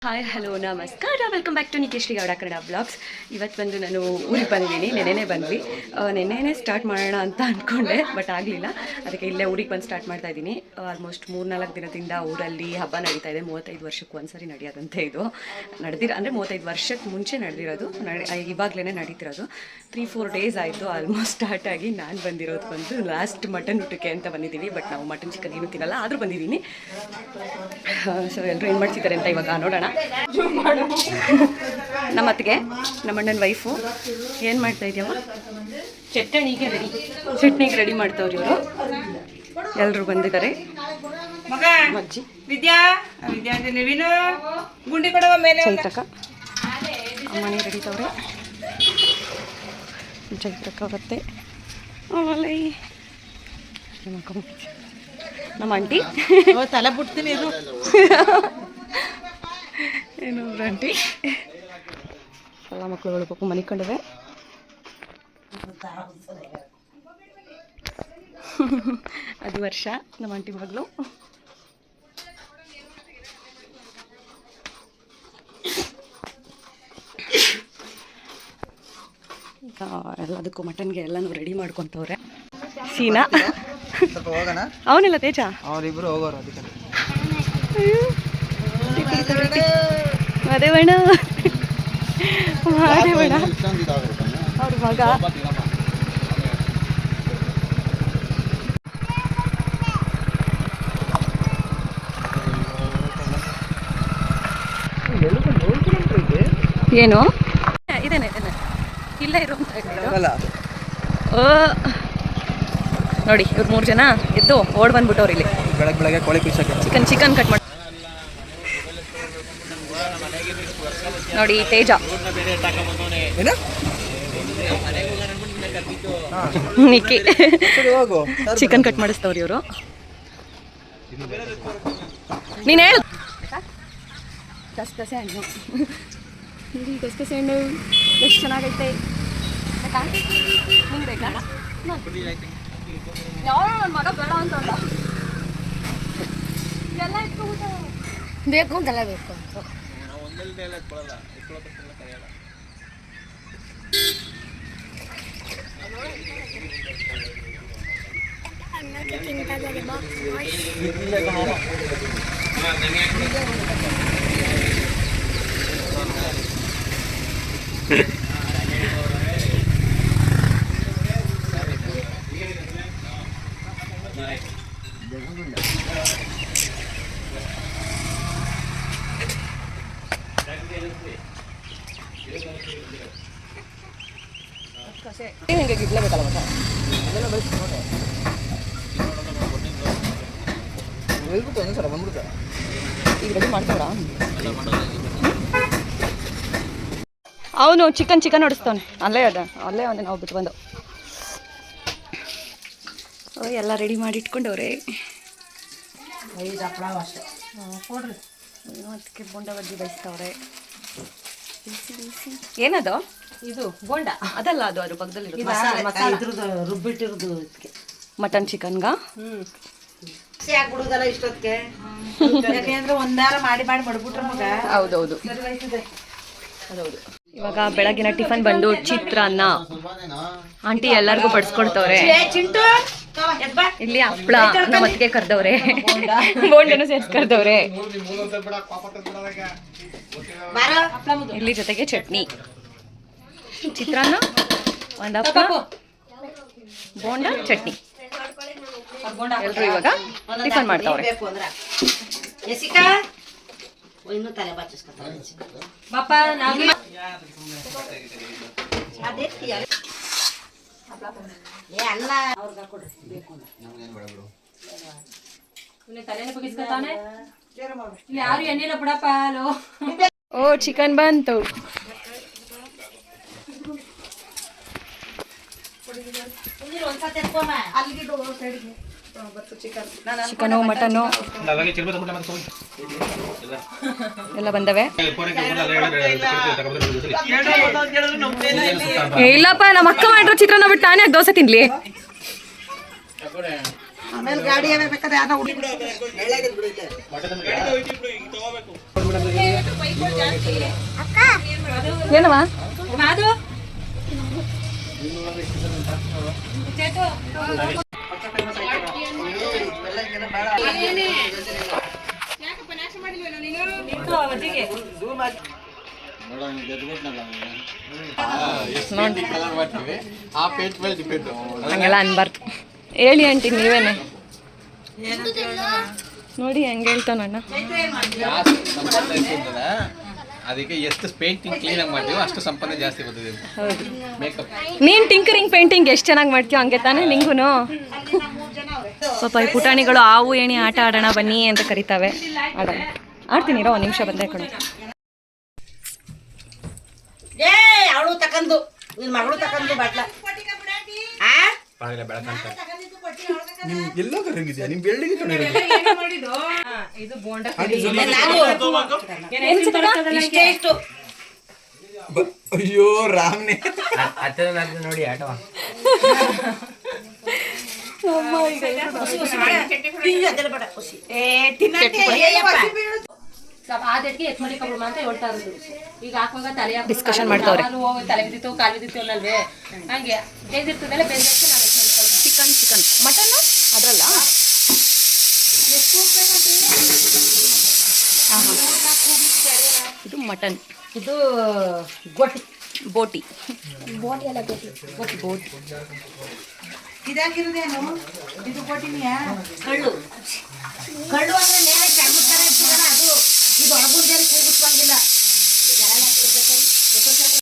Hi hello ನಮಸ್ಕಾರ, welcome back to Nikeshree Gowda Kannada blogs. ಇವತ್ತು ಬಂದು ನಾನು ಊರಿಗೆ ಬಂದಿದ್ದೀನಿ. ನೆನ್ನೆನೇ ಬಂದ್ವಿ. ನೆನ್ನೆನೇ ಸ್ಟಾರ್ಟ್ ಮಾಡೋಣ ಅಂತ ಅಂದ್ಕೊಂಡೆ, ಬಟ್ ಆಗಲಿಲ್ಲ. ಅದಕ್ಕೆ ಇಲ್ಲೇ ಊರಿಗೆ ಬಂದು ಸ್ಟಾರ್ಟ್ ಮಾಡ್ತಾ ಇದ್ದೀನಿ. ಆಲ್ಮೋಸ್ಟ್ 3-4 ದಿನದಿಂದ ಊರಲ್ಲಿ ಹಬ್ಬ ನಡೀತಾ ಇದೆ. 35 ವರ್ಷಕ್ಕೆ ಒಂದ್ಸರಿ ನಡೆಯೋದಂತೆ ಇದು. ಅಂದರೆ 35 ವರ್ಷಕ್ಕೆ ಮುಂಚೆ ನಡೆದಿರೋದು, ಇವಾಗಲೇ ನಡೀತಿರೋದು. 3-4 ಡೇಸ್ ಆಯಿತು ಆಲ್ಮೋಸ್ಟ್ ಸ್ಟಾರ್ಟ್ ಆಗಿ. ನಾನು ಬಂದಿರೋದು ಬಂದು ಲಾಸ್ಟ್ ಮಟನ್ ಊಟಕ್ಕೆ ಅಂತ ಬಂದಿದ್ದೀವಿ. ಬಟ್ ನಾವು ಮಟನ್ ಚಿಕನ್ ಏನೂ ತಿನ್ನಲ್ಲ, ಆದರೂ ಬಂದಿದ್ದೀನಿ. ಸೊ ಎಲ್ಲರೂ ಏನು ಮಾಡ್ತಿದ್ದಾರೆ ಅಂತ ಇವಾಗ ನೋಡೋಣ. ನಮ್ಮ ಅತ್ತಿಗೆ, ನಮ್ಮ ಅಣ್ಣನ ವೈಫು ಏನು ಮಾಡ್ತಾ ಇದೆಯಮ್ಮ? ಚಟ್ನಿಗೆ ರೆಡಿ ಮಾಡ್ತಾವ್ರಿ ಇವರು. ಎಲ್ಲರೂ ಬಂದಿದ್ದಾರೆ. ಅಜ್ಜಿ ಚೈತ್ರಕ್ಕ ಅಮ್ಮನೇ ರೆಡಿತವ್ರೆ. ಚೈತ್ರಕ್ಕ ಬರುತ್ತೆ. ಆಮೇಲೆ ನಮ್ಮ ಆಂಟಿ ತಲೆ ಬಿಡ್ತೀನಿ ಏನು ಆಂಟಿ ಎಲ್ಲ ಮಕ್ಕಳುಗಳು ಪಾಪ ಮನಿಕೊಂಡಿವೆ. ಅದು ವರ್ಷ ನಮ್ಮ ಆಂಟಿ ಮಗಳು. ಎಲ್ಲದಕ್ಕೂ ಮಟನ್ಗೆ ಎಲ್ಲನೂ ರೆಡಿ ಮಾಡ್ಕೊತವ್ರೆ. ಸೀನಾ ಅವನೆಲ್ಲ ತೇಜ ಅವರಿಬ್ರು ಹೋಗೋರು. ಅದೇ ಬೇಡ ಮಾಡೇ ಬೇಡ ಅವ್ರ ಮಗ. ಏನು ಇದೇನೆ ಇಲ್ಲ ಇರೋ ನೋಡಿ, ಇವ್ರು 3 ಜನ ಎದ್ದು ಓಡ್ ಬಂದ್ಬಿಟ್ಟವ್ರು ಇಲ್ಲಿ. ಬೆಳಗ್ಗೆ ಕೋಳಿ ಪೀಸ್ ಚಿಕನ್ ಕಟ್ ಮಾಡಿ ನೋಡಿ. ತೇಜ ನಿಕ್ಕಿ ಚಿಕನ್ ಕಟ್ ಮಾಡಿಸ್ತವ್ರಿ ಇವರು. ನೀನು ಹೇಳು. ಗಸಗಸೆ ಹಣ್ಣು, ಗಸಗಸೆ ಹಣ್ಣು ಎಷ್ಟು ಚೆನ್ನಾಗೈತೆ. ನಿಂಗೆ ಬೇಕಾ? ಯಾವ ನನ್ನ ಮಗ ಬೇಡ ಅಂತಲ್ಲ, ಎಲ್ಲ ಇಟ್ಕೊಬಿಟ್ಟ. ಬೇಕು ಅಂತೆಲ್ಲ ಬೇಕು ಅಂತ ಹಿಂಗೆ ಗಿಡ್ಲೇಬೇಕಲ್ಲ ಮತ್ತೆ ಒಂದ್ಸಲ ಬಂದ್ಬಿಡ್ತಾರೆ. ಈಗ ರೆಡಿ ಮಾಡ್ತಾವ್ರಾ? ಅವನು ಚಿಕನ್ ಹೊಡಿಸ್ತಾನೆ. ಅಲ್ಲೇ ಅವನೇ ನಾವು ಬಿಟ್ಟು ಬಂದು ಎಲ್ಲ ರೆಡಿ ಮಾಡಿ ಇಟ್ಕೊಂಡವ್ರೆ. ಅದಕ್ಕೆ ಬೋಂಡ ಬಜ್ಜಿ ಬಯಸ್ತವ್ರೆ. ಏನದು? ಇದು ಬೋಂಡ ಅದಲ್ಲ, ಅದು ಅದ್ರ ಪಕ್ಕದಲ್ಲಿ ರುಬ್ಬಿಟ್ಟಿರೋದು ಮಟನ್ ಚಿಕನ್ಗ. ಆಗ್ಬಿಡುದಲ್ಲ ಇಷ್ಟೊತ್ತಿಗೆ, ಯಾಕೆಂದ್ರೆ ಒಂದಾರ ಮಾಡಿ ಮಡ್ಬಿಟ್ರೆ ಮಗ. ಹೌದೌದು. ಇವಾಗ ಬೆಳಗಿನ ಟಿಫನ್ ಬಂದು ಚಿತ್ರಾನ್ನ. ಆಂಟಿ ಎಲ್ಲರಿಗೂ ಬಡಿಸ್ಕೊಡ್ತವ್ರೆ. ಇಲ್ಲಿ ಹಪ್ಪಳ ನಮ್ಮ ಅತ್ತಿಗೆ ಕರ್ದವ್ರೆ, ಬೋಂಡನು ಸೇರ್ಸಿ ಕರ್ದವ್ರೆ. ಇಲ್ಲಿ ಜೊತೆಗೆ ಚಟ್ನಿ, ಚಿತ್ರಾನ್ನ, ಒಂದು ಹಪ್ಪಳ, ಬೋಂಡ, ಚಟ್ನಿ. ಎಲ್ರು ಇವಾಗ ಟಿಫನ್ ಮಾಡ್ತಾವ್ರೆ. ಓ ಚಿಕನ್ ಬಂತು. ಚಿಕನು ಮಟನ್ನು ಎಲ್ಲ ಬಂದವೆ. ಇಲ್ಲಪ್ಪ, ನಮ್ಮ ಅಕ್ಕ ಮಾಡಿರೋ ಚಿತ್ರಾನ್ನ ಬಿಟ್ಟು ನಾನೇ ದೋಸೆ ತಿನ್ಲಿ. ಆಮೇಲೆ ಗಾಡಿ ಬೇಕಾದ್ರೆ ಯಾರ ಏನವ ಹಂಗೆಲ್ಲ ಅನ್ಬಾರ್ದು. ಹೇಳಿ ಆಂಟಿ ನೀವೇನೆ ನೋಡಿ ಹೆಂಗೆ ಹೇಳ್ತಾನಣ್ಣ. ಅದಕ್ಕೆ ಎಷ್ಟು ಪೇಂಟಿಂಗ್ ಕ್ಲೀನ್ ಆಗಿ ಮಾಡ್ತೀವೋ ಅಷ್ಟು ಸಂಪಾದನೆ ಜಾಸ್ತಿ ಬರ್ತದೆ. ಹೌದು, ಮೇಕಪ್ ನೀನು ಟಿಂಕರಿಂಗ್ ಪೇಂಟಿಂಗ್ ಎಷ್ಟು ಚೆನ್ನಾಗಿ ಮಾಡ್ತೀಯೋ ಹಂಗೆ ತಾನೇ ನಿಂಗೂ. ಪಾಪ ಈ ಪುಟಾಣಿಗಳು ಆವು ಏಣಿ ಆಟ ಆಡೋಣ ಬನ್ನಿ ಅಂತ ಕರಿತಾವೆ. ಆಡೋಣ, ಆಡ್ತೀನಿ ಇರೋ ಒಂದು ನಿಮಿಷ ಬಂದೆ ಕಣೋ. ಏ ಅವಳು ತಕಂದು ನಿನ್ ಮಗಳು ತಕಂದು ಬಾಟ್ಲ ಬೆಳಕಂತ ಎಲ್ಲೋ ಕರಂಗಿದ್ಯಾ ನಿಮ್ ಬೆಳ್ಳಿಗೆ ಇದು ಬೋಂಡ ಇಷ್ಟೇ ಇಷ್ಟು ಅಯ್ಯೋ ರಾಮ್ನೆ ನೋಡಿ ಆಟವ ಡಿಸ್ಕಷನ್ ಮಾಡ್ತಾವ್ರೆ. ತಲೆ ಬಿದ್ದಿತ್ತು ಕಾಲು ಬಿದ್ದಿತ್ತು ಅನ್ನಲ್ವೇ ಹಂಗೆ ಬೇಯ್ದಿರ್ತದಲ್ಲ ಬೆಂದಷ್ಟು ನಾವು ಚಿಕನ್ ಮಟನ್ನು ಅದರಲ್ಲ. ಇದು ಮಟನ್, ಇದು ಗೊಟ್ಟಿ ಬೋಟಿ. ಇದಾಗಿರೋದೇನು ಇದು ಕೊಟ್ಟಿನಿಯಾ ಕಳ್ಳು ಕಳ್ಳು ಅಂದ್ರೆ ಮೇಲೆ ಚರ್ಮದ ಥರ ಇರ್ತದಲ್ಲ ಅದು. ಇದು ಒಳಗುಂದೇರಿ ಕೂಗಿಸ್ಬಂಗಿಲ್ಲ.